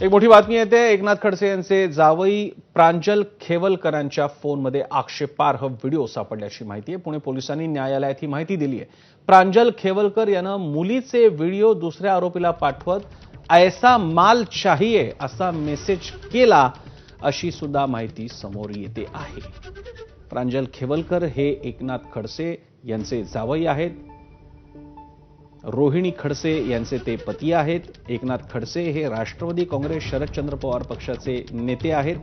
एक मोठी बातमी येते। एकनाथ खडसे यांचे जावई प्रांजल खेवलकरांच्या फोनमध्ये आक्षेपार्ह व्हिडिओ सापडल्याची माहिती आहे। पुणे पोलिसांनी न्यायालयात ही माहिती दिली आहे। प्रांजल खेवलकर यानं मुलीचे व्हिडिओ दुसऱ्या आरोपीला पाठवत ऐसा माल चाहिए असा मेसेज केला अशी सुद्धा माहिती समोर येते आहे। प्रांजल खेवलकर हे एकनाथ खडसे यांचे जावई आहेत। रोहिणी खडसे यांचे ते पती आहेत। एकनाथ खडसे हे राष्ट्रवादी काँग्रेस शरदचंद्र पवार पक्षाचे नेते आहेत।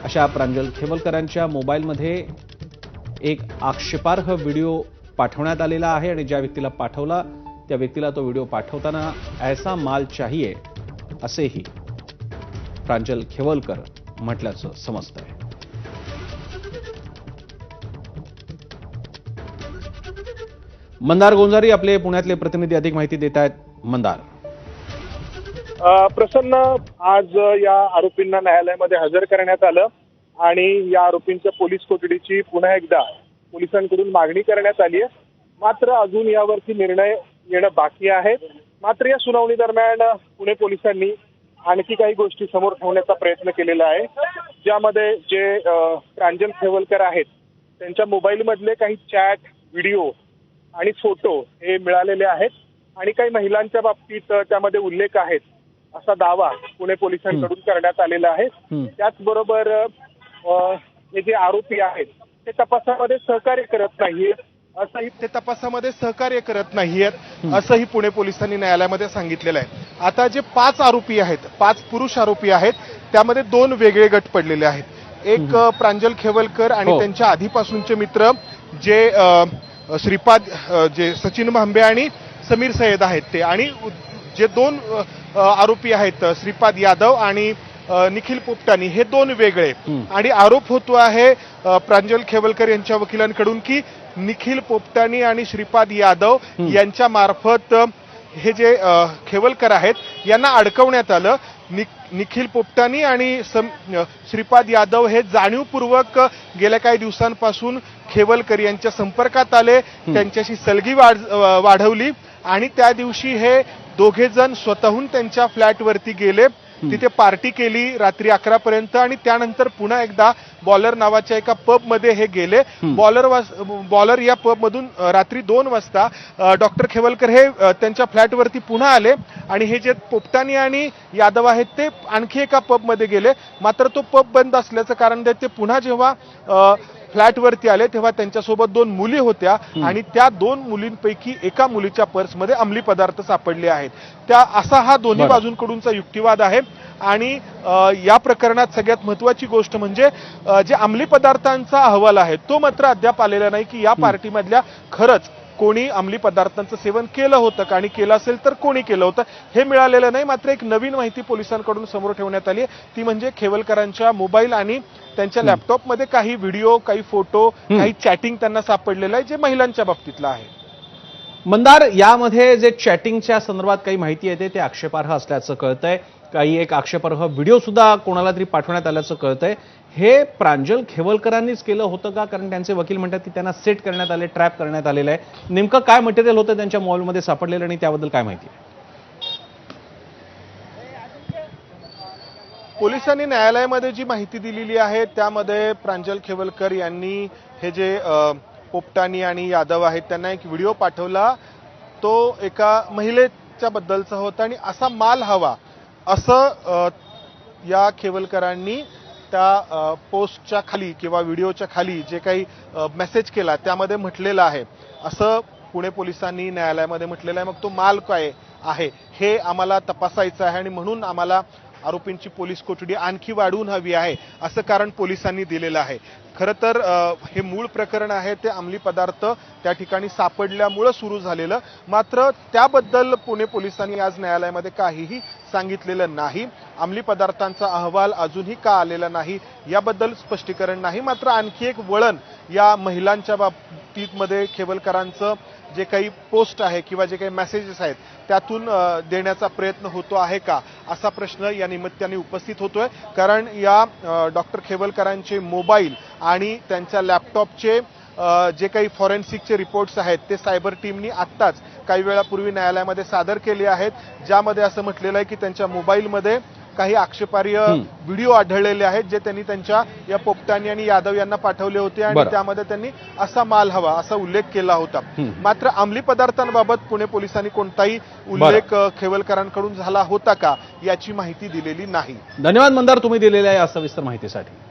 अशा प्रांजल खेवलकरांच्या मोबाईलमध्ये एक आक्षेपार्ह व्हिडिओ पाठवण्यात आलेला आहे आणि ज्या व्यक्तीला पाठवला त्या व्यक्तीला तो व्हिडिओ पाठवताना ऐसा माल चाहिए असेही प्रांजल खेवलकर म्हटल्याचं समजतंय। मंदार गोंजारी आपले पुण्यातले प्रतिनिधी अधिक माहिती देत आहेत। मंदार, प्रसन्न, आज या आरोपींना न्यायालयामध्ये हजर करण्यात आलं आणि या आरोपींच्या पोलीस कोठडीची पुन्हा एकदा पोलिसांकडून मागणी करण्यात आली आहे। मात्र अजून यावरती निर्णय येणं बाकी आहे। मात्र या सुनावणी दरम्यान पुणे पोलिसांनी आणखी काही गोष्टी समोर ठेवण्याचा प्रयत्न केलेला आहे, ज्यामध्ये जे प्रांजल खेवलकर आहेत त्यांच्या मोबाईलमधले काही चॅट, व्हिडिओ आणि फोटो हे मिळालेले आहेत आणि काही महिलांच्या बाबतीत त्यामध्ये उल्लेख आहेत असा दावा पुणे पोलिसांकडून करण्यात आलेला आहे। त्याचबरोबर हे जे आरोपी आहेत ते तपासामध्ये सहकार्य करत नाहीयेत असंही पुणे पोलिसांनी न्यायालयामध्ये सांगितलेलं आहे। आता जे 5 आरोपी आहेत, 5 पुरुष आरोपी आहेत, त्यामध्ये 2 वेगळे गट पडलेले आहेत। एक प्रांजल खेवलकर आणि त्यांच्या आधीपासूनचे मित्र जे श्रीपाद, जे सचिन भांबे आणि समीर सय्यद आहेत ते, आणि जे 2 आरोपी आहेत श्रीपाद यादव आणि निखिल पोपटानी, हे 2 वेगळे। आणि आरोप होतो आहे प्रांजल खेवलकर यांच्या वकिलांकडून की निखिल पोपटानी आणि श्रीपाद यादव यांच्या मार्फत हे जे खेवलकर आहेत यांना अडकवण्यात आलं। निखिल पोपटानी आणि श्रीपाद यादव हे जाणीवपूर्वक गेल्या काही दिवसांपासून खेवलकर यांच्या संपर्कात आले, त्यांच्याशी सलगी वाढवली आणि त्या दिवशी हे दोघे जण स्वतःहून त्यांच्या फ्लॅटवरती गेले, तिथे पार्टी केली रात्री 11 पर्यंत आणि त्यानंतर पुन्हा एकदा बॉलर नावाच्या एका पबमध्ये हे गेले। बॉलर या पबमधून रात्री 2 वाजता डॉक्टर खेवलकर हे त्यांच्या फ्लॅटवरती पुन्हा आले आणि हे जे पोपटानी आणि यादव आहेत ते आणखी एका पबमध्ये गेले। मात्र तो पब बंद असल्याचं कारण देत ते पुन्हा जेव्हा फ्लॅटवरती आले तेव्हा त्यांच्यासोबत 2 मुली होत्या आणि त्या 2 मुलींपैकी एका मुलीच्या पर्समध्ये अंमली पदार्थ सापडले आहेत। असा हा दोन्ही बाजूंकडूनचा युक्तिवाद आहे। आणि या प्रकरणात सगळ्यात महत्वाची गोष्ट म्हणजे जे अंमली पदार्थांचा अहवाल आहे तो मात्र अद्याप आलेला नाही की या पार्टीमधल्या खरंच कोणी अंमली पदार्थांचं सेवन केलं होतं का आणि केलं असेल तर कोणी केलं होतं हे मिळालेलं नाही। मात्र एक नवीन माहिती पोलिसांकडून समोर ठेवण्यात आली आहे, ती म्हणजे खेवलकरांच्या मोबाईल आणि त्यांच्या लॅपटॉपमध्ये काही व्हिडिओ, काही फोटो, काही चॅटिंग त्यांना सापडलेलं आहे, जे महिलांच्या बाबतीतलं आहे। मंदार, यामध्ये जे चॅटिंगच्या संदर्भात काही माहिती येते ते आक्षेपार्ह असल्याचं कळतंय। काही एक आक्षेपार्ह व्हिडिओ सुद्धा कोणाला तरी पाठवण्यात आल्याचं कळतंय। हे प्रांजल खेवलकरांनीच केलं होतं का? कारण त्यांचे वकील म्हणतात की त्यांना सेट करण्यात आले, ट्रॅप करण्यात आलेलं आहे। नेमकं काय मटेरियल होतं त्यांच्या मोबाईलमध्ये सापडलेलं आणि त्याबद्दल काय माहिती आहे? पोलिसांनी न्यायालयामध्ये जी माहिती दिलेली आहे त्यामध्ये प्रांजल खेवलकर यांनी हे जे पोपटानी आणि यादव आहेत त्यांना एक व्हिडिओ पाठवला, तो एका महिलेच्या बद्दलचा होता आणि असा माल हवा असं या खेवलकरांनी त्या पोस्टच्या खाली किंवा व्हिडिओच्या खाली जे काही मेसेज केला त्यामध्ये म्हटलेलं आहे, असं पुणे पोलिसांनी न्यायालयामध्ये म्हटलेलं आहे। मग तो माल काय आहे हे आम्हाला तपासायचं आहे आणि म्हणून आम्हाला आरोपींची पोलीस कोठडी आणखी वाढवून हवी आहे असं कारण पोलिसांनी दिलेलं आहे। खरं तर हे मूळ प्रकरण आहे ते अंमली पदार्थ त्या ठिकाणी सापडल्यामुळे सुरू झालेलं, मात्र त्याबद्दल पुणे पोलिसांनी आज न्यायालयामध्ये काहीही सांगितलेलं नाही। अंमली पदार्थांचा अहवाल अजूनही का आलेला नाही याबद्दल स्पष्टीकरण नाही। मात्र आणखी एक वळण या महिलांच्या बाबतीमध्ये खेवलकरांचं जे काही पोस्ट आहे किंवा जे काही मेसेजेस आहेत त्यातून देण्याचा प्रयत्न होतो आहे का असा प्रश्न या निमित्ताने उपस्थित होतोय। कारण या डॉक्टर खेवलकरांचे मोबाईल आणि त्यांच्या लॅपटॉपचे जे काही फॉरेन्सिकचे रिपोर्ट्स आहेत ते सायबर टीमनी आत्ताच काही वेळापूर्वी न्यायालयामध्ये सादर केली आहेत, ज्यामध्ये असं म्हटलेलं आहे की त्यांच्या मोबाईलमध्ये काही आक्षेपार्ह व्हिडिओ आढळलेले आहेत, जे त्यांनी त्यांच्या या पोपटानी आणि यादव यांना पाठवले होते आणि बरं. त्यामध्ये त्यांनी असा माल हवा असा उल्लेख केला होता. मात्र अंमली पदार्थांबाबत पुणे पोलिसांनी कोणताही उल्लेख खेवलकरांकडून झाला होता का याची माहिती दिलेली नाही. धन्यवाद मंदार, तुम्ही दिलेल्या या सविस्तर माहितीसाठी.